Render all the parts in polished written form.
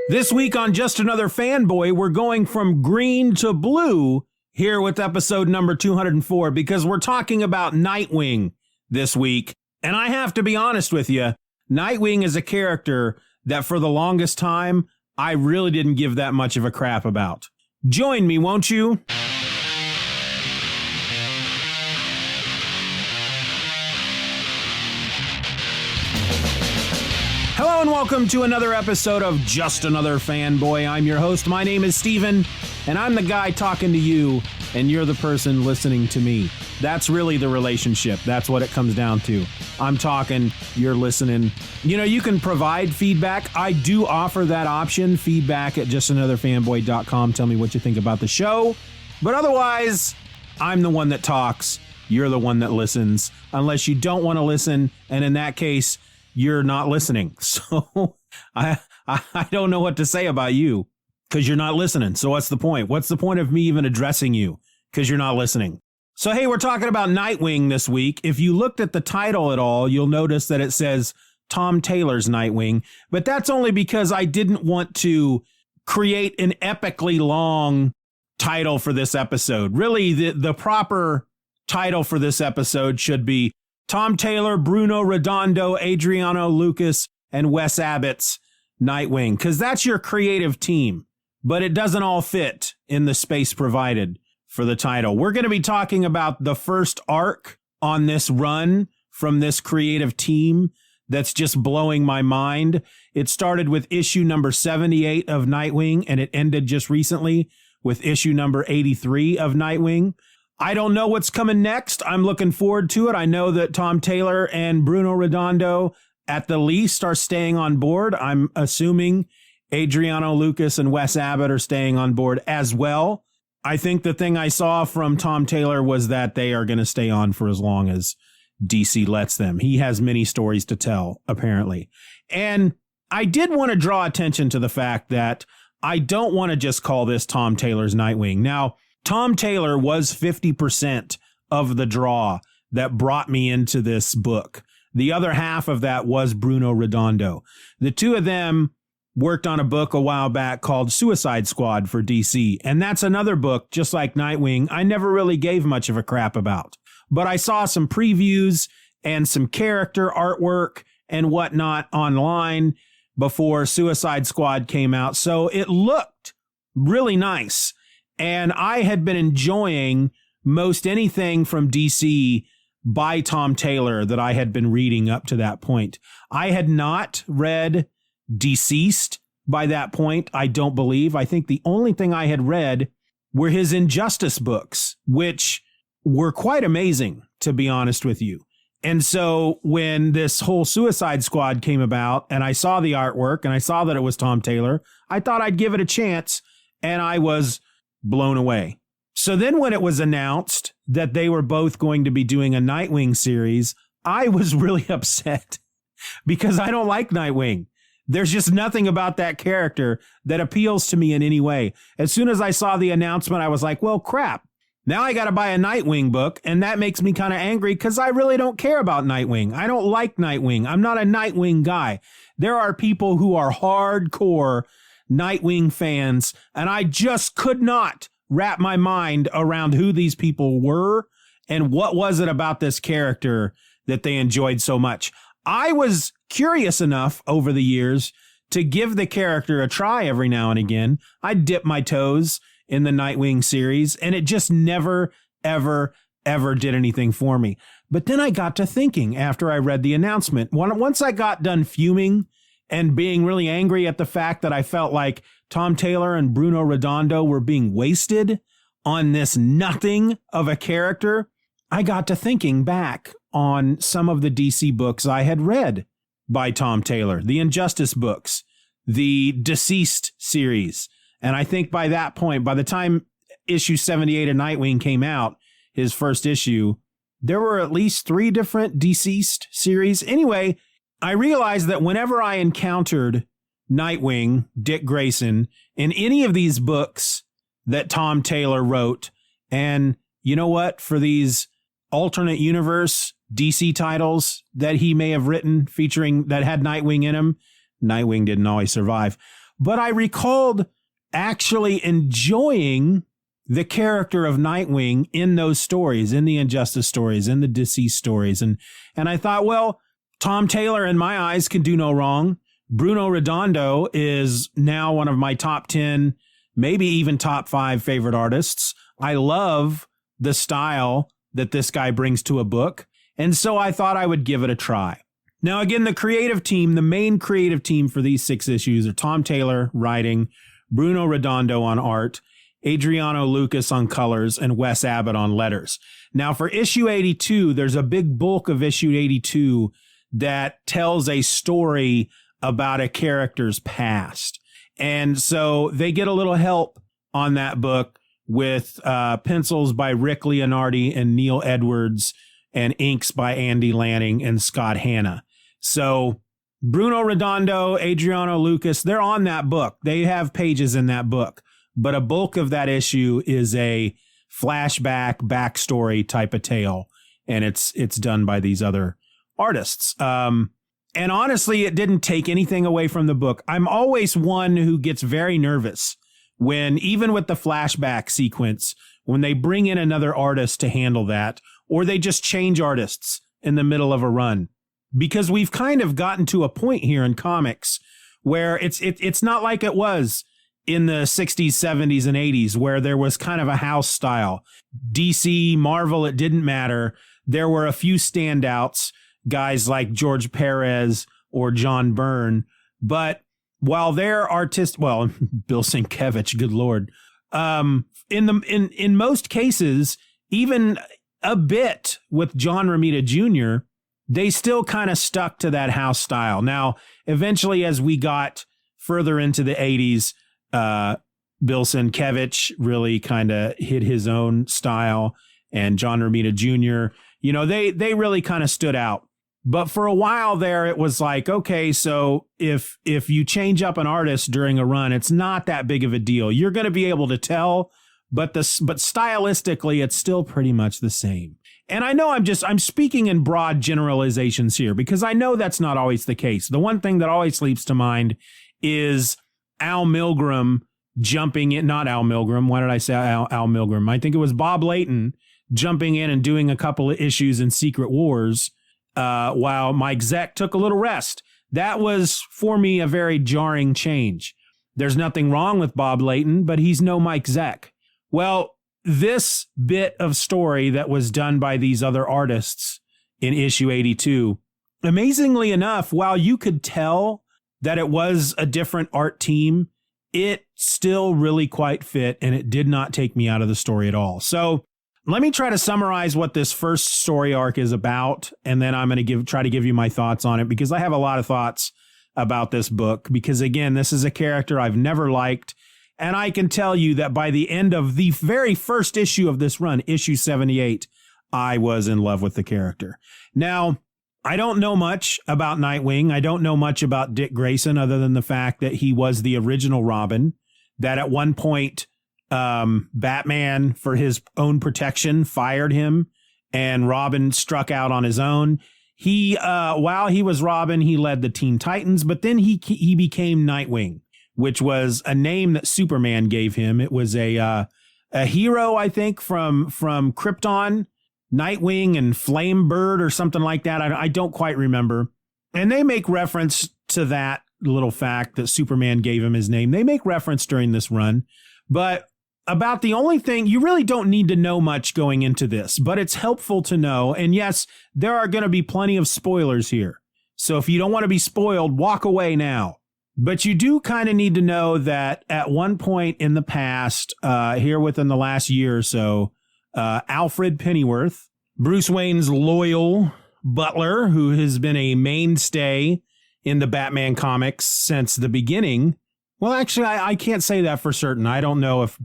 This week on Just Another Fanboy, we're going from green to blue here with episode number 204 because we're talking about Nightwing this week. And I have to be honest with you, Nightwing is a character that for the longest time, I really didn't give that much of a crap about. Join me, won't you? Hello and welcome to another episode of Just Another Fanboy. I'm your host. My name is Steven, and I'm the guy talking to you, and you're the person listening to me. That's really the relationship. That's what it comes down to. I'm talking, you're listening. You know, you can provide feedback. I do offer that option, feedback at justanotherfanboy.com. Tell me what you think about the show. But otherwise, I'm the one that talks. You're the one that listens. Unless you don't want to listen, and in that case, you're not listening. So I don't know what to say about you because you're not listening. So what's the point? What's the point of me even addressing you? Because you're not listening. So, hey, we're talking about Nightwing this week. If you looked at the title at all, you'll notice that it says Tom Taylor's Nightwing. But that's only because I didn't want to create an epically long title for this episode. Really, the proper title for this episode should be Tom Taylor, Bruno Redondo, Adriano Lucas, and Wes Abbot's Nightwing, because that's your creative team, but it doesn't all fit in the space provided for the title. We're going to be talking about the first arc on this run from this creative team that's just blowing my mind. It started with issue number 78 of Nightwing, and it ended just recently with issue number 83 of Nightwing. I don't know what's coming next. I'm looking forward to it. I know that Tom Taylor and Bruno Redondo, at the least, are staying on board. I'm assuming Adriano Lucas and Wes Abbot are staying on board as well. I think the thing I saw from Tom Taylor was that they are going to stay on for as long as DC lets them. He has many stories to tell, apparently. And I did want to draw attention to the fact that I don't want to just call this Tom Taylor's Nightwing. Now, Tom Taylor was 50% of the draw that brought me into this book. The other half of that was Bruno Redondo. The two of them worked on a book a while back called Suicide Squad for DC. And that's another book, just like Nightwing, I never really gave much of a crap about. But I saw some previews and some character artwork and whatnot online before Suicide Squad came out. So it looked really nice. And I had been enjoying most anything from DC by Tom Taylor that I had been reading up to that point. I had not read Deceased by that point, I don't believe. I think the only thing I had read were his Injustice books, which were quite amazing, to be honest with you. And so when this whole Suicide Squad came about and I saw the artwork and I saw that it was Tom Taylor, I thought I'd give it a chance, and I was blown away. So then when it was announced that they were both going to be doing a Nightwing series, I was really upset because I don't like Nightwing. There's just nothing about that character that appeals to me in any way. As soon as I saw the announcement, I was like, well, crap. Now I got to buy a Nightwing book, and that makes me kind of angry because I really don't care about Nightwing. I don't like Nightwing. I'm not a Nightwing guy. There are people who are hardcore Nightwing fans, and I just could not wrap my mind around who these people were and what was it about this character that they enjoyed so much. I was curious enough over the years to give the character a try every now and again. I'd dip my toes in the Nightwing series, and it just never, ever, ever did anything for me. But then I got to thinking after I read the announcement. Once I got done fuming and being really angry at the fact that I felt like Tom Taylor and Bruno Redondo were being wasted on this nothing of a character, I got to thinking back on some of the DC books I had read by Tom Taylor, the Injustice books, the Deceased series. And I think by that point, by the time issue 78 of Nightwing came out, his first issue, there were at least 3 different Deceased series. Anyway, I realized that whenever I encountered Nightwing, Dick Grayson, in any of these books that Tom Taylor wrote, and you know what, for these alternate universe DC titles that he may have written featuring that had Nightwing in them, Nightwing didn't always survive. but I recalled actually enjoying the character of Nightwing in those stories, in the Injustice stories, in the Deceased stories. And I thought, well, Tom Taylor in my eyes can do no wrong. Bruno Redondo is now one of my top 10, maybe even top 5 favorite artists. I love the style that this guy brings to a book. And so I thought I would give it a try. Now, again, the creative team, the main creative team for these 6 issues are Tom Taylor writing, Bruno Redondo on art, Adriano Lucas on colors, and Wes Abbot on letters. Now, for issue 82, there's a big bulk of issue 82 that tells a story about a character's past. And so they get a little help on that book with pencils by Rick Leonardi and Neil Edwards and inks by Andy Lanning and Scott Hanna. So Bruno Redondo, Adriano Lucas, they're on that book. They have pages in that book. But a bulk of that issue is a flashback, backstory type of tale. And it's done by these other artists. And honestly, it didn't take anything away from the book. I'm always one who gets very nervous when, even with the flashback sequence, when they bring in another artist to handle that, or they just change artists in the middle of a run. Because we've kind of gotten to a point here in comics where it's not like it was in the 60s, 70s, and 80s, where there was kind of a house style. DC, Marvel, it didn't matter. There were a few standouts, guys like George Perez or John Byrne. But while they're Bill Sienkiewicz, good Lord. In most cases, even a bit with John Romita Jr., they still kind of stuck to that house style. Now, eventually, as we got further into the 80s, Bill Sienkiewicz really kind of hit his own style, and John Romita Jr., they really kind of stood out. But for a while there, it was like, okay, so if you change up an artist during a run, it's not that big of a deal. You're going to be able to tell, but stylistically, it's still pretty much the same. And I know I'm speaking in broad generalizations here, because I know that's not always the case. The one thing that always leaps to mind is Al Milgrom jumping in, not Al Milgrom. Why did I say Al Milgrom? I think it was Bob Layton jumping in and doing a couple of issues in Secret Wars while Mike Zeck took a little rest. That was, for me, a very jarring change. There's nothing wrong with Bob Layton, but he's no Mike Zeck. Well, this bit of story that was done by these other artists in issue 82, amazingly enough, while you could tell that it was a different art team, it still really quite fit, and it did not take me out of the story at all. So let me try to summarize what this first story arc is about, and then I'm going to try to give you my thoughts on it, because I have a lot of thoughts about this book, because again, this is a character I've never liked. And I can tell you that by the end of the very first issue of this run, issue 78, I was in love with the character. Now, I don't know much about Nightwing. I don't know much about Dick Grayson, other than the fact that he was the original Robin, that at one point Batman, for his own protection, fired him, and Robin struck out on his own. While he was Robin, he led the Teen Titans, but then he became Nightwing, which was a name that Superman gave him. It was a hero, I think, from Krypton, Nightwing and Flamebird or something like that. I don't quite remember. And they make reference to that little fact that Superman gave him his name. They make reference during this run. But about the only thing, you really don't need to know much going into this, but it's helpful to know. And yes, there are going to be plenty of spoilers here. So if you don't want to be spoiled, walk away now. But you do kind of need to know that at one point in the past, here within the last year or so, Alfred Pennyworth, Bruce Wayne's loyal butler, who has been a mainstay in the Batman comics since the beginning. Well, actually, I can't say that for certain. I don't know if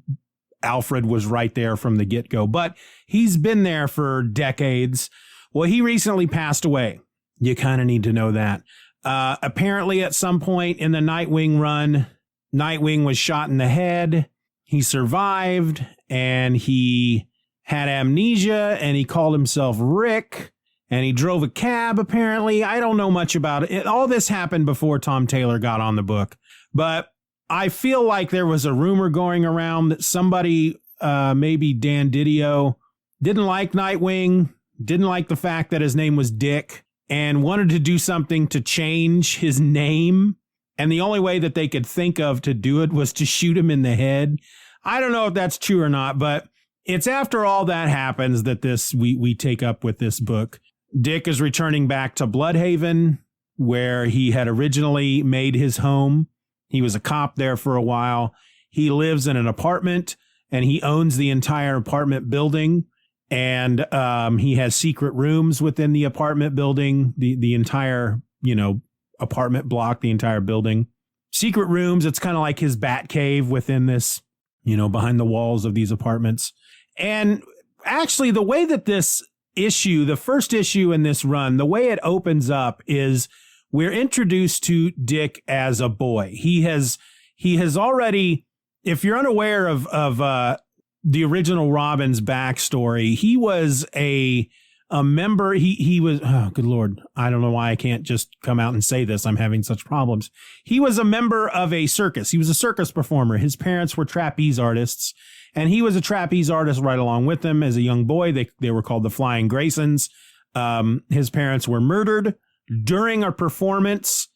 Alfred was right there from the get-go, but he's been there for decades. Well, he recently passed away. You kind of need to know that. Apparently, at some point in the Nightwing run, Nightwing was shot in the head. He survived, and he had amnesia, and he called himself Rick, and he drove a cab, apparently. I don't know much about it. All this happened before Tom Taylor got on the book. But I feel like there was a rumor going around that somebody, maybe Dan Didio, didn't like Nightwing, didn't like the fact that his name was Dick, and wanted to do something to change his name. And the only way that they could think of to do it was to shoot him in the head. I don't know if that's true or not, but it's after all that happens that we take up with this book. Dick is returning back to Bloodhaven, where he had originally made his home. He was a cop there for a while. He lives in an apartment, and he owns the entire apartment building. And he has secret rooms within the apartment building, the entire, apartment block, the entire building. Secret rooms, it's kind of like his bat cave within this, behind the walls of these apartments. And actually, the way that this issue, the first issue in this run, the way it opens up is we're introduced to Dick as a boy. He has already, if you're unaware of the original Robin's backstory, he was a member. He was, oh, good Lord. I don't know why I can't just come out and say this. I'm having such problems. He was a member of a circus. He was a circus performer. His parents were trapeze artists, and he was a trapeze artist right along with them as a young boy. They were called the Flying Graysons. His parents were murdered during a performance.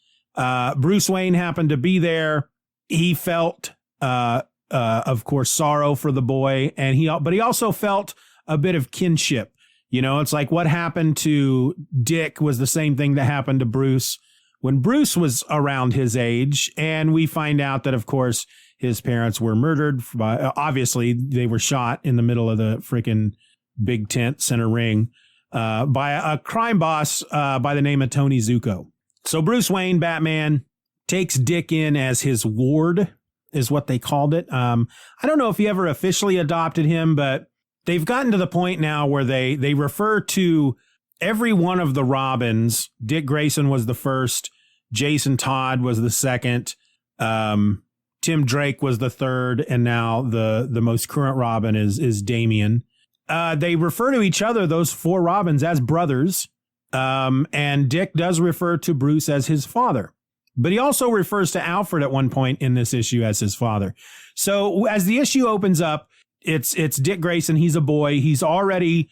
Bruce Wayne happened to be there. He felt, of course, sorrow for the boy, but he also felt a bit of kinship. It's like what happened to Dick was the same thing that happened to Bruce when Bruce was around his age. And we find out that, of course, his parents were murdered. Obviously, they were shot in the middle of the freaking big tent center ring by a crime boss by the name of Tony Zuko. So Bruce Wayne, Batman, takes Dick in as his ward, is what they called it. I don't know if he ever officially adopted him, but they've gotten to the point now where they refer to every one of the Robins. Dick Grayson was the first. Jason Todd was the second. Tim Drake was the third. And now the most current Robin is Damian. They refer to each other, those four Robins, as brothers. And Dick does refer to Bruce as his father. But he also refers to Alfred at one point in this issue as his father. So as the issue opens up, it's Dick Grayson. He's a boy. He's already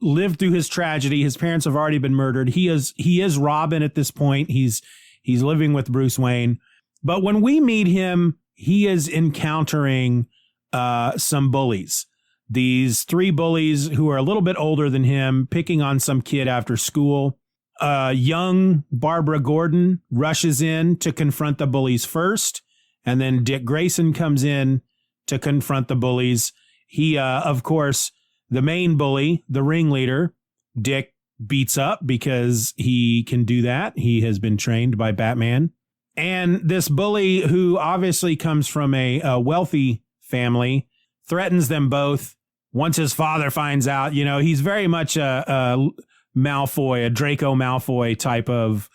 lived through his tragedy. His parents have already been murdered. He is Robin at this point. He's living with Bruce Wayne. But when we meet him, he is encountering some bullies. These three bullies who are a little bit older than him, picking on some kid after school. Young Barbara Gordon rushes in to confront the bullies first, and then Dick Grayson comes in to confront the bullies. He, of course, the main bully, the ringleader, Dick beats up because he can do that. He has been trained by Batman. And this bully, who obviously comes from a wealthy family, threatens them both. Once his father finds out, he's very much a Malfoy, a Draco Malfoy type of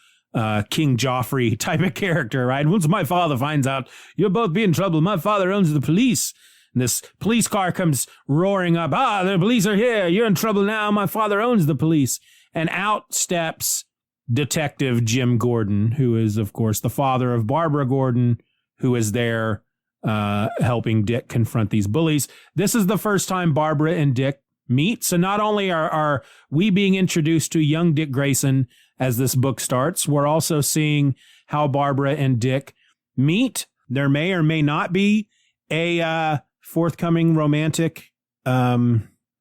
King Joffrey type of character, right? Once my father finds out, you'll both be in trouble. My father owns the police. And this police car comes roaring up. The police are here. You're in trouble now. My father owns the police. And out steps Detective Jim Gordon, who is, of course, the father of Barbara Gordon, who is there helping Dick confront these bullies. This is the first time Barbara and Dick meet. So not only are we being introduced to young Dick Grayson as this book starts, we're also seeing how Barbara and Dick meet. There may or may not be a forthcoming romantic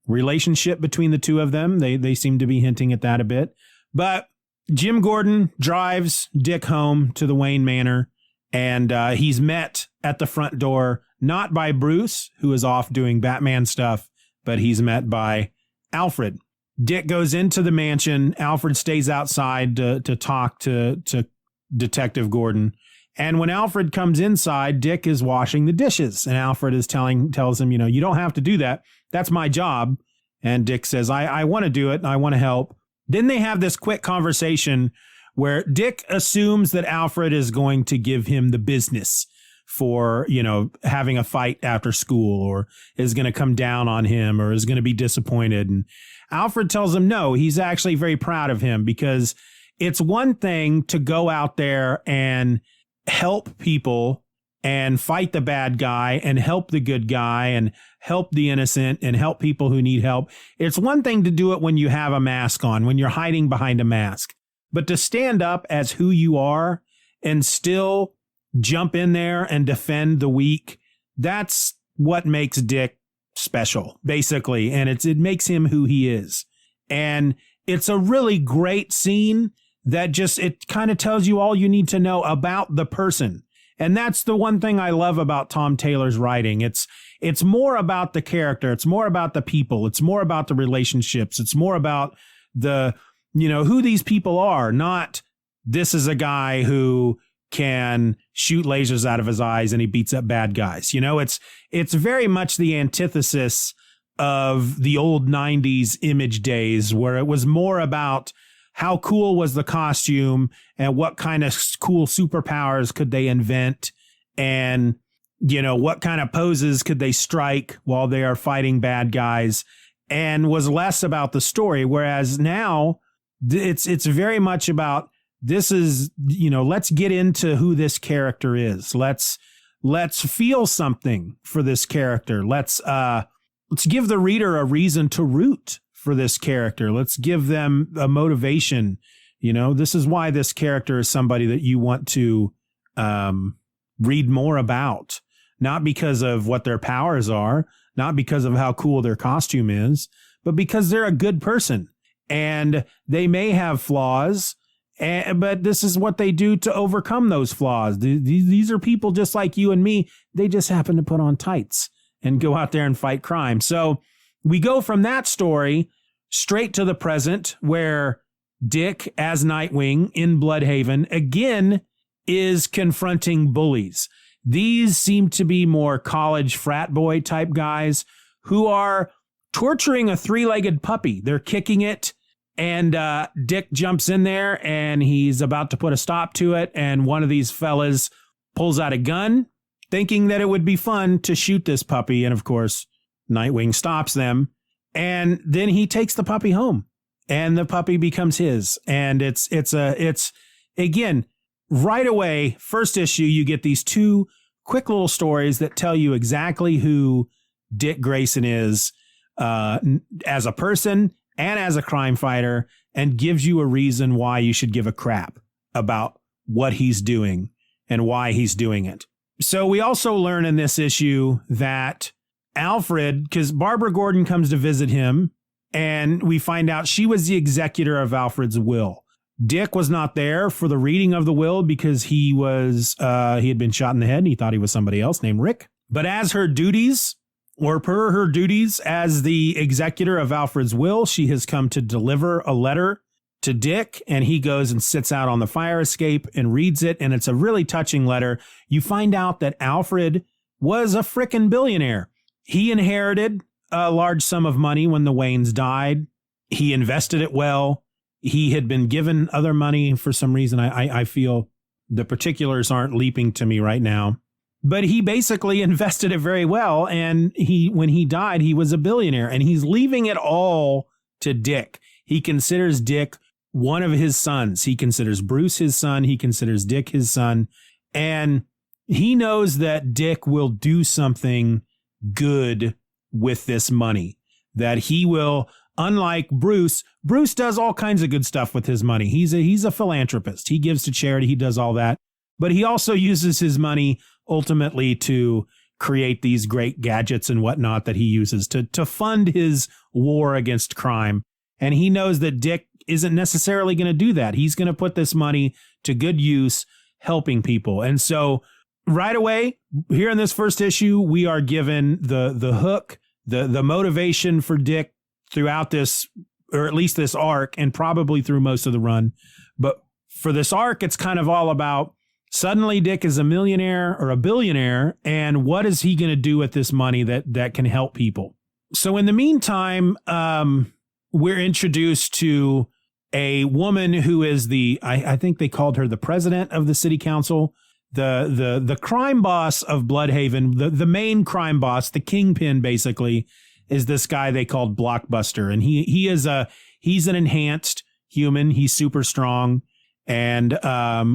relationship between the two of them. They seem to be hinting at that a bit. But Jim Gordon drives Dick home to the Wayne Manor, and he's met at the front door, not by Bruce, who is off doing Batman stuff, but he's met by Alfred. Dick goes into the mansion. Alfred stays outside to talk to Detective Gordon. And when Alfred comes inside, Dick is washing the dishes. And Alfred tells him, you don't have to do that. That's my job. And Dick says, I want to do it. And I want to help. Then they have this quick conversation where Dick assumes that Alfred is going to give him the business for, having a fight after school, or is going to come down on him, or is going to be disappointed. And Alfred tells him no, he's actually very proud of him, because it's one thing to go out there and help people and fight the bad guy and help the good guy and help the innocent and help people who need help. It's one thing to do it when you have a mask on, when you're hiding behind a mask, but to stand up as who you are and still jump in there and defend the weak, that's what makes Dick special, basically. And it makes him who he is. And it's a really great scene that it kind of tells you all you need to know about the person. And that's the one thing I love about Tom Taylor's writing. It's more about the character. It's more about the people. It's more about the relationships. It's more about who these people are, not this is a guy who can shoot lasers out of his eyes and he beats up bad guys. It's very much the antithesis of the old 90s Image days, where it was more about how cool was the costume and what kind of cool superpowers could they invent, and what kind of poses could they strike while they are fighting bad guys, and was less about the story. Whereas now it's very much about, this is, let's get into who this character is. Let's feel something for this character. Let's give the reader a reason to root for this character. Let's give them a motivation. This is why this character is somebody that you want to read more about, not because of what their powers are, not because of how cool their costume is, but because they're a good person and they may have flaws, but this is what they do to overcome those flaws. These are people just like you and me. They just happen to put on tights and go out there and fight crime. So we go from that story straight to the present, where Dick, as Nightwing in Bloodhaven, again is confronting bullies. These seem to be more college frat boy type guys who are torturing a three-legged puppy. They're kicking it, and Dick jumps in there and he's about to put a stop to it. And one of these fellas pulls out a gun, thinking that it would be fun to shoot this puppy. And of course, Nightwing stops them, and then he takes the puppy home, and the puppy becomes his. And it's again, right away, first issue, you get these two quick little stories that tell you exactly who Dick Grayson is as a person and as a crime fighter, and gives you a reason why you should give a crap about what he's doing and why he's doing it. So we also learn in this issue that Alfred, because Barbara Gordon comes to visit him, and we find out she was the executor of Alfred's will. Dick was not there for the reading of the will because he had been shot in the head and he thought he was somebody else named Rick. But as her duties, or per her duties as the executor of Alfred's will, she has come to deliver a letter to Dick, and he goes and sits out on the fire escape and reads it. And it's a really touching letter. You find out that Alfred was a frickin' billionaire. He inherited a large sum of money when the Waynes died. He invested it well. He had been given other money for some reason. I feel the particulars aren't leaping to me right now. But he basically invested it very well. And when he died, he was a billionaire. And he's leaving it all to Dick. He considers Dick one of his sons. He considers Bruce his son. He considers Dick his son. And he knows that Dick will do something good with this money. That he will, unlike Bruce does all kinds of good stuff with his money. He's a philanthropist. He gives to charity. He does all that. But he also uses his money ultimately to create these great gadgets and whatnot that he uses to fund his war against crime. And he knows that Dick isn't necessarily going to do that. He's going to put this money to good use, helping people. And so right away, here in this first issue, we are given the hook, the motivation for Dick throughout this, or at least this arc, and probably through most of the run. But for this arc, it's kind of all about suddenly Dick is a millionaire or a billionaire, and what is he going to do with this money that can help people? So in the meantime, we're introduced to a woman who is I think they called her the president of the city council, the crime boss of Bloodhaven, the main crime boss, the kingpin basically, is this guy they called Blockbuster. And he's an enhanced human. He's super strong. And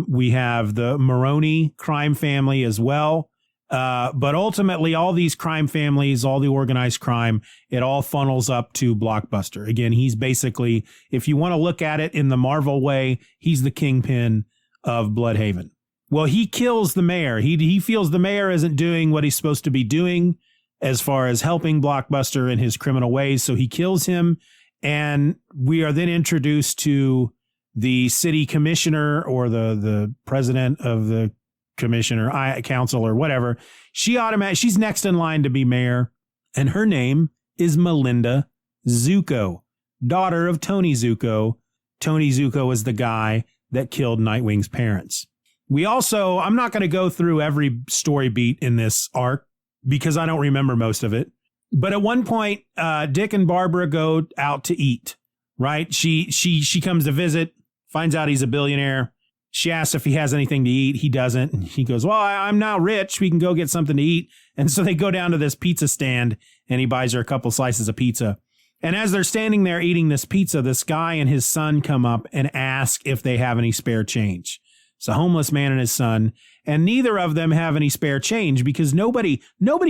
we have the Maroney crime family as well. But ultimately, all these crime families, all the organized crime, it all funnels up to Blockbuster. Again, he's basically, if you want to look at it in the Marvel way, he's the kingpin of Bloodhaven. Well, he kills the mayor. He feels the mayor isn't doing what he's supposed to be doing as far as helping Blockbuster in his criminal ways. So he kills him. And we are then introduced to the city commissioner or the president of the commissioner, council or whatever. She's next in line to be mayor. And her name is Melinda Zuko, daughter of Tony Zuko. Tony Zuko is the guy that killed Nightwing's parents. I'm not going to go through every story beat in this arc because I don't remember most of it. But at one point, Dick and Barbara go out to eat, right? She comes to visit, finds out he's a billionaire. She asks if he has anything to eat. He doesn't. And he goes, well, I'm now rich. We can go get something to eat. And so they go down to this pizza stand and he buys her a couple slices of pizza. And as they're standing there eating this pizza, this guy and his son come up and ask if they have any spare change. It's a homeless man and his son, and neither of them have any spare change because nobody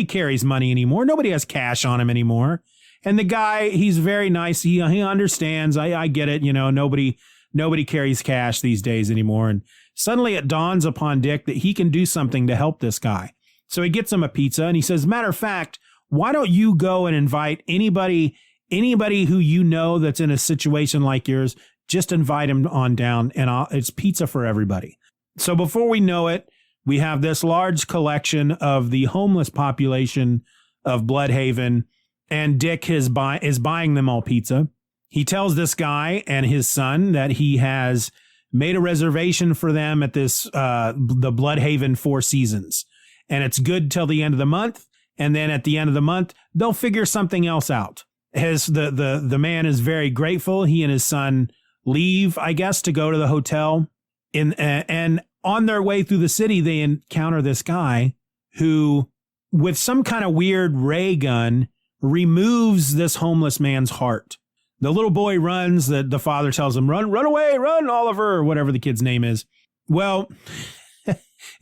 carries money anymore. Nobody has cash on him anymore. And the guy, he's very nice. He understands. I get it. You know, nobody carries cash these days anymore. And suddenly it dawns upon Dick that he can do something to help this guy. So he gets him a pizza and he says, matter of fact, why don't you go and invite anybody who you know that's in a situation like yours, just invite him on down and it's pizza for everybody. So before we know it, we have this large collection of the homeless population of Bloodhaven, and Dick is buying them all pizza. He tells this guy and his son that he has made a reservation for them at this the Bloodhaven Four Seasons, and it's good till the end of the month. And then at the end of the month, they'll figure something else out. The man is very grateful. He and his son leave, I guess, to go to the hotel. And on their way through the city, they encounter this guy who, with some kind of weird ray gun, removes this homeless man's heart. The little boy runs. The father tells him, run away, run, Oliver, or whatever the kid's name is. Well,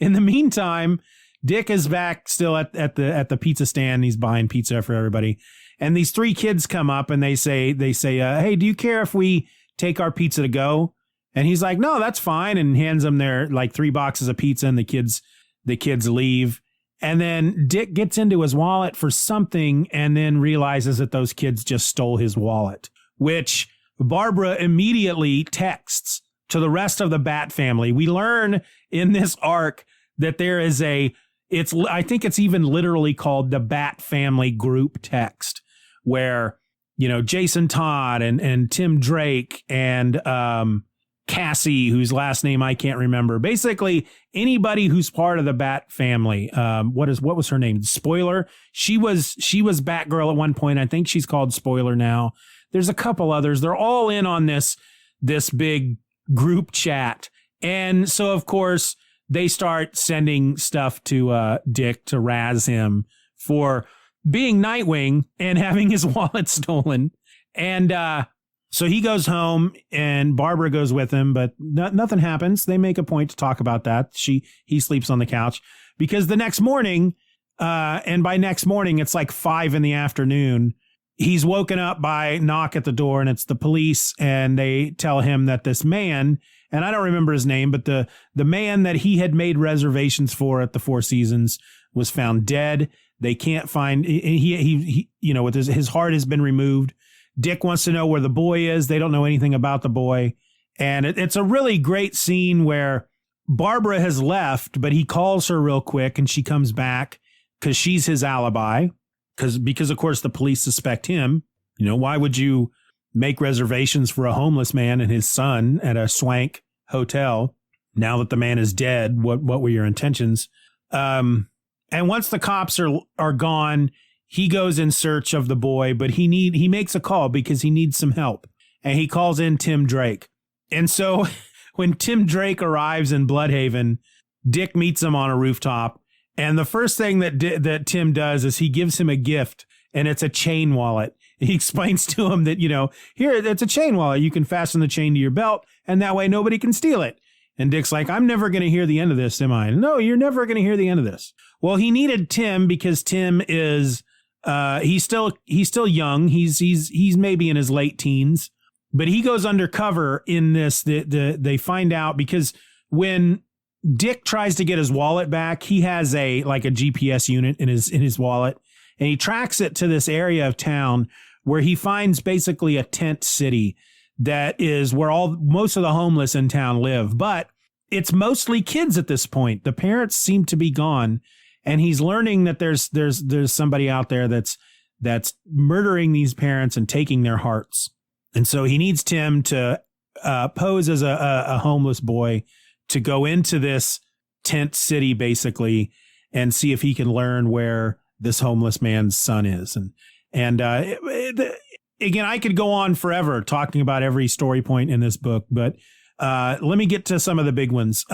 in the meantime, Dick is back still at the pizza stand. He's buying pizza for everybody. And these three kids come up and they say, hey, do you care if we take our pizza to go? And he's like, no, that's fine. And hands them their like 3 boxes of pizza, and the kids leave. And then Dick gets into his wallet for something and then realizes that those kids just stole his wallet, which Barbara immediately texts to the rest of the Bat family. We learn in this arc that there is I think it's even literally called the Bat family group text, where, you know, Jason Todd and Tim Drake and Cassie, whose last name I can't remember. Basically, anybody who's part of the Bat family. What was her name? Spoiler. She was Batgirl at one point. I think she's called Spoiler now. There's a couple others. They're all in on this big group chat. And so, of course, they start sending stuff to Dick to razz him for being Nightwing and having his wallet stolen. And so he goes home and Barbara goes with him, but nothing happens. They make a point to talk about that. He sleeps on the couch because the next morning, and by next morning, it's like 5 PM, he's woken up by a knock at the door, and it's the police, and they tell him that this man, and I don't remember his name, but the man that he had made reservations for at the Four Seasons was found dead. They can't find, he you know, with his heart has been removed. Dick wants to know where the boy is. They don't know anything about the boy. And it's a really great scene where Barbara has left, but he calls her real quick and she comes back because she's his alibi. Because of course the police suspect him. You know, why would you make reservations for a homeless man and his son at a swank hotel now that the man is dead? What were your intentions? And once the cops are gone, he goes in search of the boy, but he makes a call because he needs some help, and he calls in Tim Drake. And so when Tim Drake arrives in Bloodhaven, Dick meets him on a rooftop, and the first thing that Tim does is he gives him a gift, and it's a chain wallet. He explains to him that, you know, here, it's a chain wallet. You can fasten the chain to your belt, and that way nobody can steal it. And Dick's like, I'm never going to hear the end of this, am I? No, you're never going to hear the end of this. Well, he needed Tim because Tim is he's still young. He's maybe in his late teens, but he goes undercover in this. They find out because when Dick tries to get his wallet back, he has a GPS unit in his wallet, and he tracks it to this area of town where he finds basically a tent city that is where most of the homeless in town live, but it's mostly kids at this point. The parents seem to be gone. And he's learning that there's somebody out there that's murdering these parents and taking their hearts. And so he needs Tim to pose as a homeless boy to go into this tent city, basically, and see if he can learn where this homeless man's son is. And again, I could go on forever talking about every story point in this book, but let me get to some of the big ones.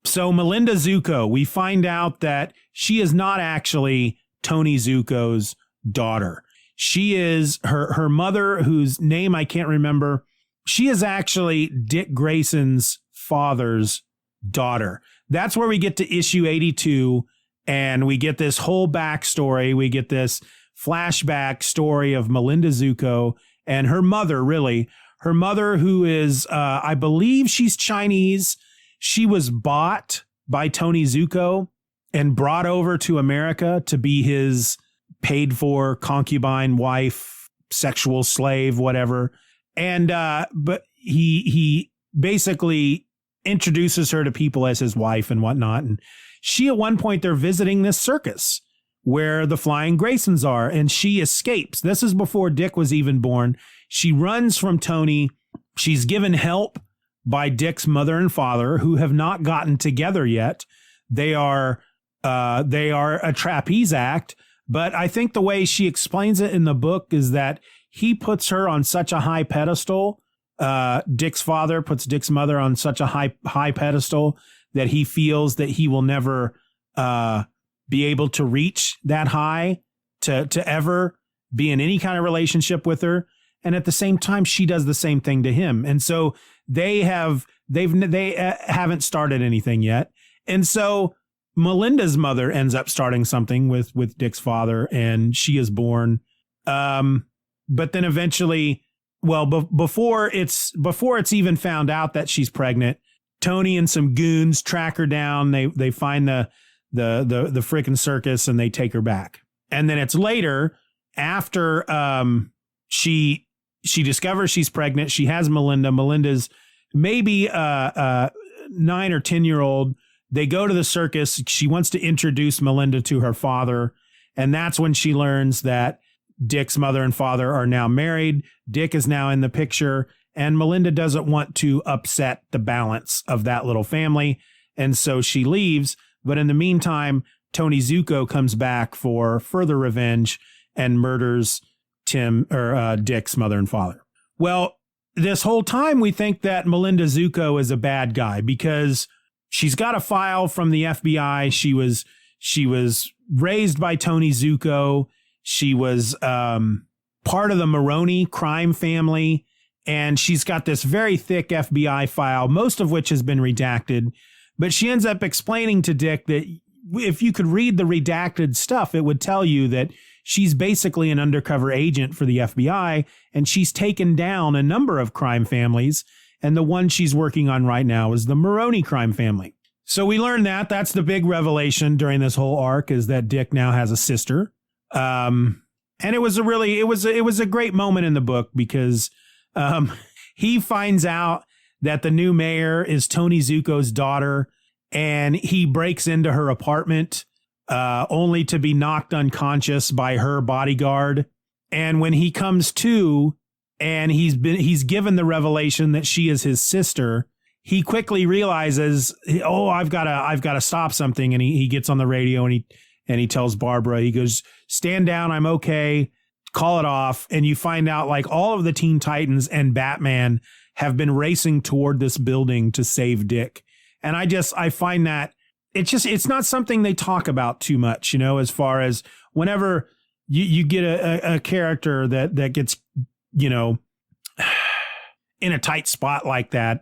So Melinda Zuko, we find out that she is not actually Tony Zuko's daughter. She is her mother, whose name I can't remember. She is actually Dick Grayson's father's daughter. That's where we get to issue 82, and we get this whole backstory. We get this flashback story of Melinda Zuko and her mother, really. Her mother, who is, I believe she's Chinese. She was bought by Tony Zuko and brought over to America to be his paid for concubine, wife, sexual slave, whatever. And but he basically introduces her to people as his wife and whatnot. And she, at one point, they're visiting this circus where the Flying Graysons are, and she escapes. This is before Dick was even born. She runs from Tony. She's given help by Dick's mother and father, who have not gotten together yet. They are a trapeze act, but I think the way she explains it in the book is that he puts her on such a high pedestal. Dick's father puts Dick's mother on such a high pedestal that he feels that he will never be able to reach that high to ever be in any kind of relationship with her. And at the same time, she does the same thing to him. And so they haven't started anything yet. And so Melinda's mother ends up starting something with Dick's father, and she is born. But then eventually, well, before it's even found out that she's pregnant, Tony and some goons track her down. They find the frickin' circus, and they take her back. And then it's later, after she discovers she's pregnant. She has Melinda. Melinda's maybe 9 or 10-year-old. They go to the circus. She wants to introduce Melinda to her father. And that's when she learns that Dick's mother and father are now married. Dick is now in the picture. And Melinda doesn't want to upset the balance of that little family. And so she leaves. But in the meantime, Tony Zuko comes back for further revenge and murders Dick's mother and father. Well, this whole time we think that Melinda Zuko is a bad guy because she's got a file from the FBI. She was raised by Tony Zuko. She was part of the Maroney crime family, and she's got this very thick FBI file, most of which has been redacted. But she ends up explaining to Dick that if you could read the redacted stuff, it would tell you that she's basically an undercover agent for the FBI, and she's taken down a number of crime families, and the one she's working on right now is the Maroney crime family. So we learned that. That's the big revelation during this whole arc, is that Dick now has a sister. And it was a great moment in the book because he finds out that the new mayor is Tony Zuko's daughter, and he breaks into her apartment only to be knocked unconscious by her bodyguard. And when he comes to, and he's given the revelation that she is his sister, he quickly realizes, oh, I've got to stop something. And he gets on the radio and he tells Barbara, he goes, stand down. I'm okay. Call it off. And you find out like all of the Teen Titans and Batman have been racing toward this building to save Dick. And I find that it's not something they talk about too much, as far as whenever you get a character that gets, in a tight spot like that,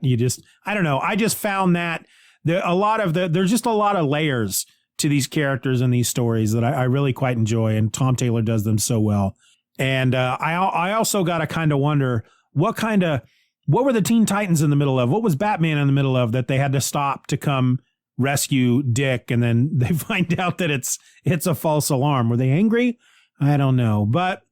I don't know. I just found that there's just a lot of layers to these characters and these stories that I really quite enjoy, and Tom Taylor does them so well. And I also got to kind of wonder what were the Teen Titans in the middle of? What was Batman in the middle of that they had to stop to come rescue Dick, and then they find out that it's a false alarm? Were they angry? I don't know. But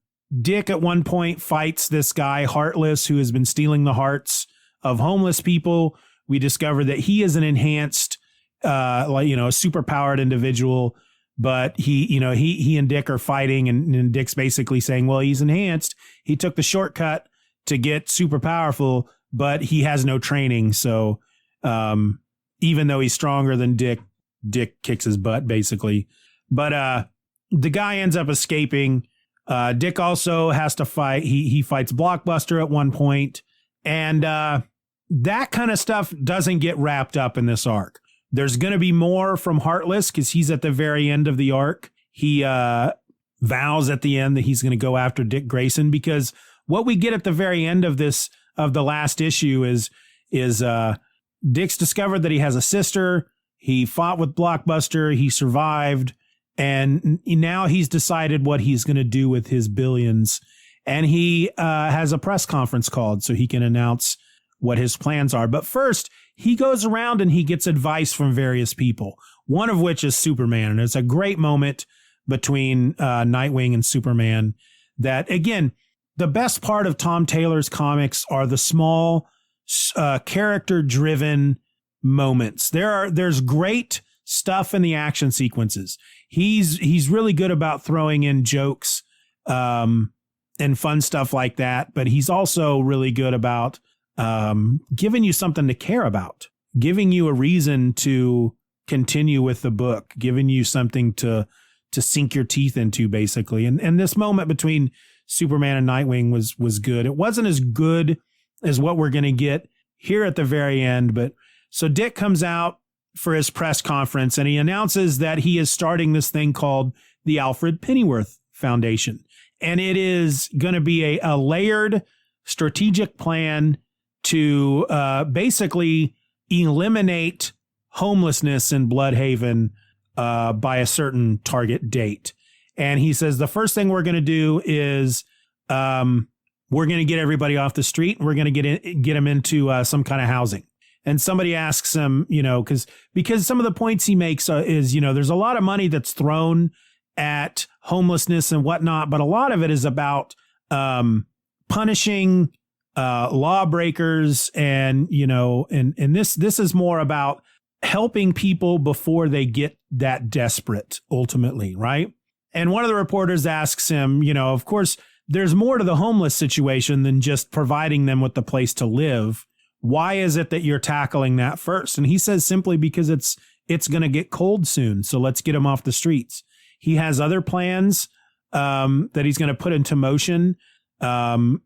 Dick at one point fights this guy, Heartless, who has been stealing the hearts of homeless people. We discover that he is an enhanced, a super powered individual, but he and Dick are fighting, and Dick's basically saying, well, he's enhanced. He took the shortcut to get super powerful, but he has no training. So, even though he's stronger than Dick kicks his butt basically. But, the guy ends up escaping. Dick also has to fight. He fights Blockbuster at one point, and that kind of stuff doesn't get wrapped up in this arc. There's going to be more from Heartless because he's at the very end of the arc. He vows at the end that he's going to go after Dick Grayson, because what we get at the very end of the last issue is Dick's discovered that he has a sister. He fought with Blockbuster. He survived. And now he's decided what he's going to do with his billions. And he has a press conference called so he can announce what his plans are. But first, he goes around and he gets advice from various people, one of which is Superman. And it's a great moment between Nightwing and Superman that, again, the best part of Tom Taylor's comics are the small character-driven moments. There's great stuff in the action sequences. He's really good about throwing in jokes and fun stuff like that, but he's also really good about giving you something to care about, giving you a reason to continue with the book, giving you something to sink your teeth into, basically. And this moment between Superman and Nightwing was good. It wasn't as good as what we're going to get here at the very end, but so Dick comes out for his press conference and he announces that he is starting this thing called the Alfred Pennyworth Foundation. And it is going to be a layered strategic plan to basically eliminate homelessness in Bloodhaven by a certain target date. And he says the first thing we're going to do is we're going to get everybody off the street. And we're going to get them into some kind of housing. And somebody asks him, because some of the points he makes is, there's a lot of money that's thrown at homelessness and whatnot, but a lot of it is about punishing lawbreakers, and this is more about helping people before they get that desperate ultimately, right? And one of the reporters asks him, of course, there's more to the homeless situation than just providing them with the place to live. Why is it that you're tackling that first? And he says simply because it's going to get cold soon. So let's get them off the streets. He has other plans that he's going to put into motion. One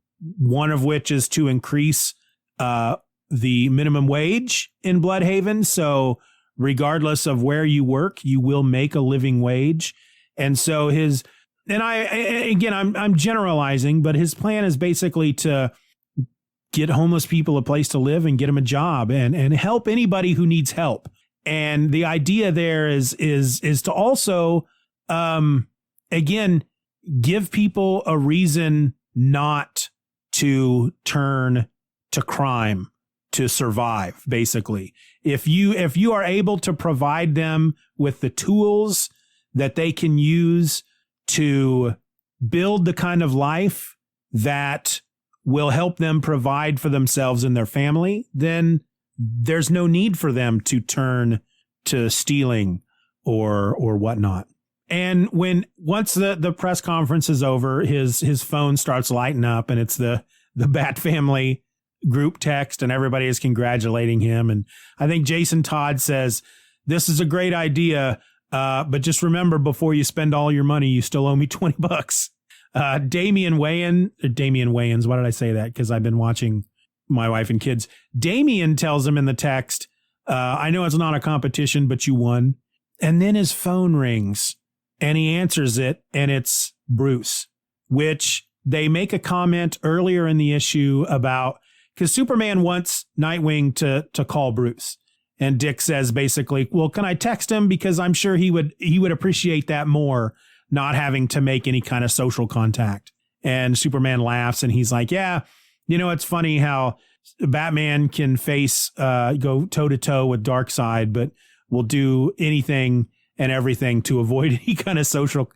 of which is to increase the minimum wage in Bloodhaven. So regardless of where you work, you will make a living wage. And so I'm generalizing, but his plan is basically to get homeless people a place to live and get them a job and help anybody who needs help. And the idea there is to also, again, give people a reason not to turn to crime to survive, basically. If you are able to provide them with the tools that they can use to build the kind of life that will help them provide for themselves and their family, then there's no need for them to turn to stealing or whatnot. And once the press conference is over, his phone starts lighting up, and it's the Bat Family group text, and everybody is congratulating him. And I think Jason Todd says, "This is a great idea, but just remember, before you spend all your money, you still owe me $20." Damian Wayans, why did I say that? Because I've been watching My Wife and Kids. Damian tells him in the text, "I know it's not a competition, but you won." And then his phone rings and he answers it, and it's Bruce, which they make a comment earlier in the issue about, because Superman wants Nightwing to call Bruce. And Dick says basically, well, can I text him? Because I'm sure he would appreciate that more, not having to make any kind of social contact. And Superman laughs and he's like, yeah, it's funny how Batman can go toe to toe with Darkseid, but will do anything and everything to avoid any kind of social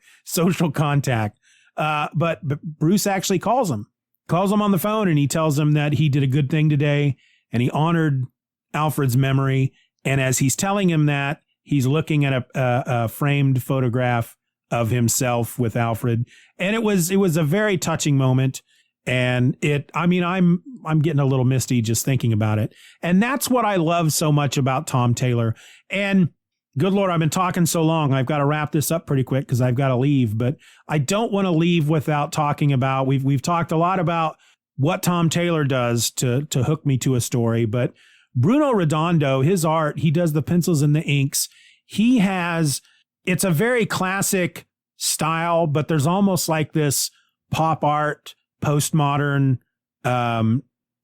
contact. But Bruce actually calls him on the phone, and he tells him that he did a good thing today and he honored Alfred's memory. And as he's telling him that, he's looking at a framed photograph of himself with Alfred. And it was a very touching moment. And I'm getting a little misty just thinking about it. And that's what I love so much about Tom Taylor. And good Lord, I've been talking so long. I've got to wrap this up pretty quick because I've got to leave. But I don't want to leave without talking about, we've talked a lot about what Tom Taylor does to hook me to a story. But Bruno Redondo, his art, he does the pencils and the inks. It's a very classic style, but there's almost like this pop art, postmodern,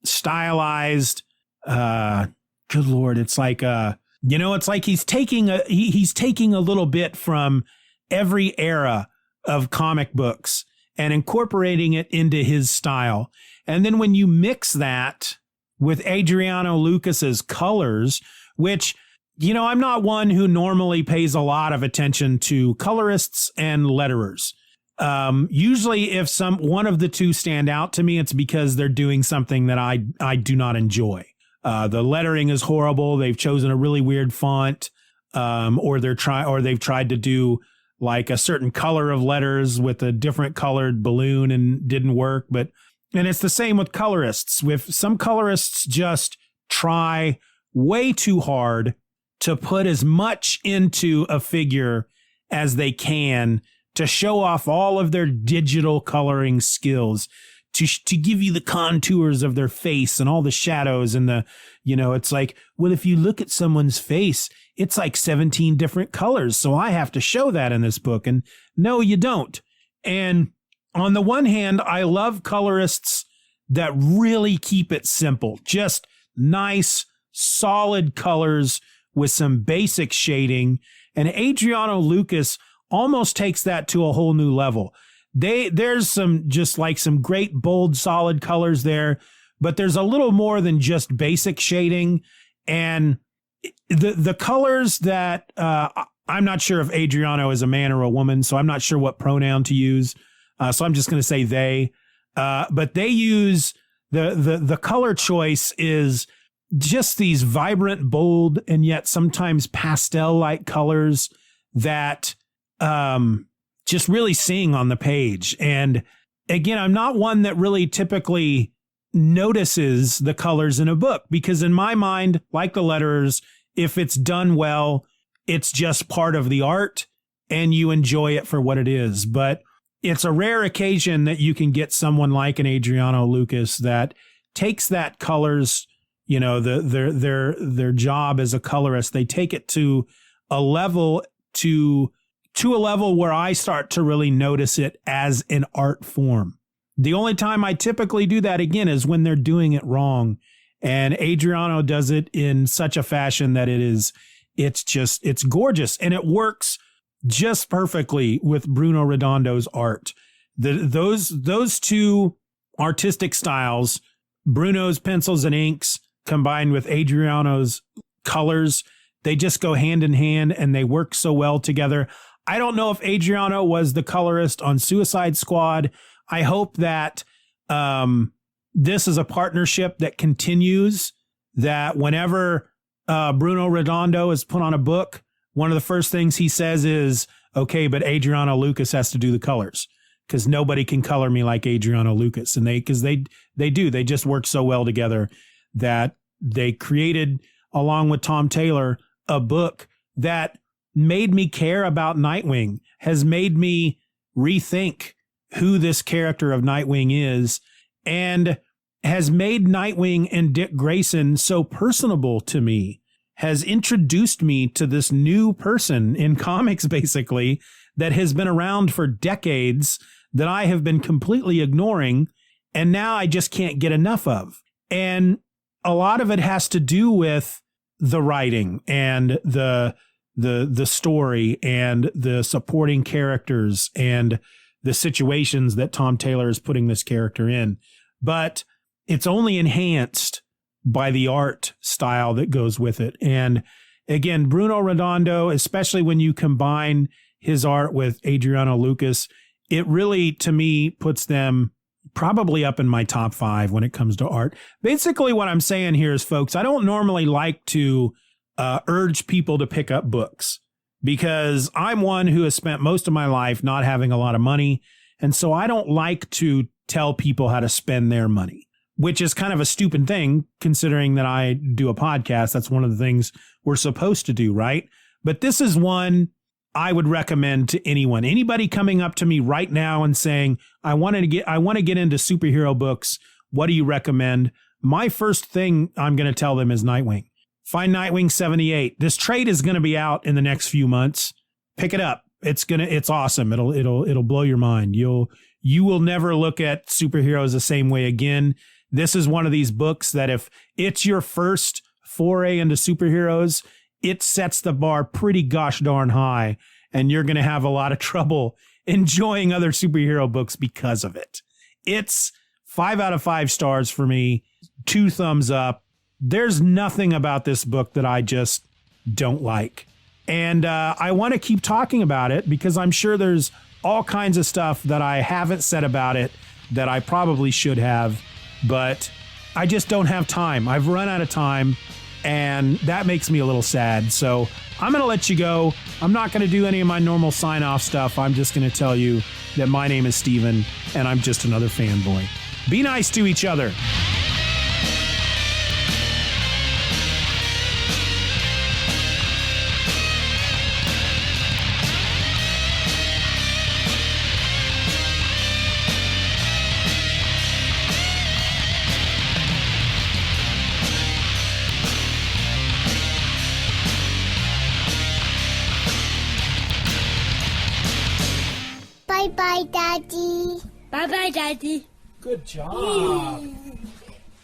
stylized, good Lord, it's like, it's like he's taking a little bit from every era of comic books and incorporating it into his style. And then when you mix that with Adriano Lucas's colors, which, I'm not one who normally pays a lot of attention to colorists and letterers. Usually if one of the two stand out to me, it's because they're doing something that I do not enjoy. The lettering is horrible. They've chosen a really weird font, or they've tried to do like a certain color of letters with a different colored balloon and didn't work. And it's the same with colorists. With some colorists just try way too hard to put as much into a figure as they can to show off all of their digital coloring skills, to give you the contours of their face and all the shadows and it's like, well, if you look at someone's face, it's like 17 different colors. So I have to show that in this book. And no, you don't. And on the one hand, I love colorists that really keep it simple, just nice, solid colors with some basic shading. And Adriano Lucas almost takes that to a whole new level. There's some great, bold, solid colors there, but there's a little more than just basic shading. And the colors that, I'm not sure if Adriano is a man or a woman, so I'm not sure what pronoun to use. So I'm just going to say they, but they use the color choice is just these vibrant, bold, and yet sometimes pastel-like colors that just really sing on the page. And again, I'm not one that really typically notices the colors in a book, because in my mind, like the letters, if it's done well, it's just part of the art and you enjoy it for what it is. But it's a rare occasion that you can get someone like an Adriano Lucas that takes that colors, their job as a colorist, they take it to a level where I start to really notice it as an art form. The only time I typically do that again is when they're doing it wrong. And Adriano does it in such a fashion that it's gorgeous, and it works just perfectly with Bruno Redondo's art. Those two artistic styles, Bruno's pencils and inks combined with Adriano's colors, they just go hand in hand and they work so well together. I don't know if Adriano was the colorist on Suicide Squad. I hope that this is a partnership that continues, that whenever Bruno Redondo is put on a book, one of the first things he says is, okay, but Adriano Lucas has to do the colors, because nobody can color me like Adriano Lucas. And they just work so well together that they created, along with Tom Taylor, a book that made me care about Nightwing, has made me rethink who this character of Nightwing is, and has made Nightwing and Dick Grayson so personable to me, has introduced me to this new person in comics, basically, that has been around for decades, that I have been completely ignoring, and now I just can't get enough of. And a lot of it has to do with the writing and the story and the supporting characters and the situations that Tom Taylor is putting this character in. But it's only enhanced by the art style that goes with it. And again, Bruno Redondo, especially when you combine his art with Adriano Lucas, it really, to me, puts them probably up in my top 5 when it comes to art. Basically, what I'm saying here is, folks, I don't normally like to urge people to pick up books because I'm one who has spent most of my life not having a lot of money. And so I don't like to tell people how to spend their money, which is kind of a stupid thing considering that I do a podcast. That's one of the things we're supposed to do, right? But this is one I would recommend to anyone. Anybody coming up to me right now and saying, I want to get into superhero books. What do you recommend? My first thing I'm going to tell them is Nightwing. Find Nightwing 78. This trade is going to be out in the next few months. Pick it up. It's awesome. It'll blow your mind. You will never look at superheroes the same way again. This is one of these books that if it's your first foray into superheroes, it sets the bar pretty gosh darn high, and you're going to have a lot of trouble enjoying other superhero books because of it. It's 5 out of 5 stars for me, 2 thumbs up. There's nothing about this book that I just don't like. And I want to keep talking about it because I'm sure there's all kinds of stuff that I haven't said about it that I probably should have, but I just don't have time. I've run out of time, and that makes me a little sad. So I'm going to let you go. I'm not going to do any of my normal sign-off stuff. I'm just going to tell you that my name is Steven, and I'm just another fanboy. Be nice to each other. Bye-bye, Daddy. Bye-bye, Daddy. Good job.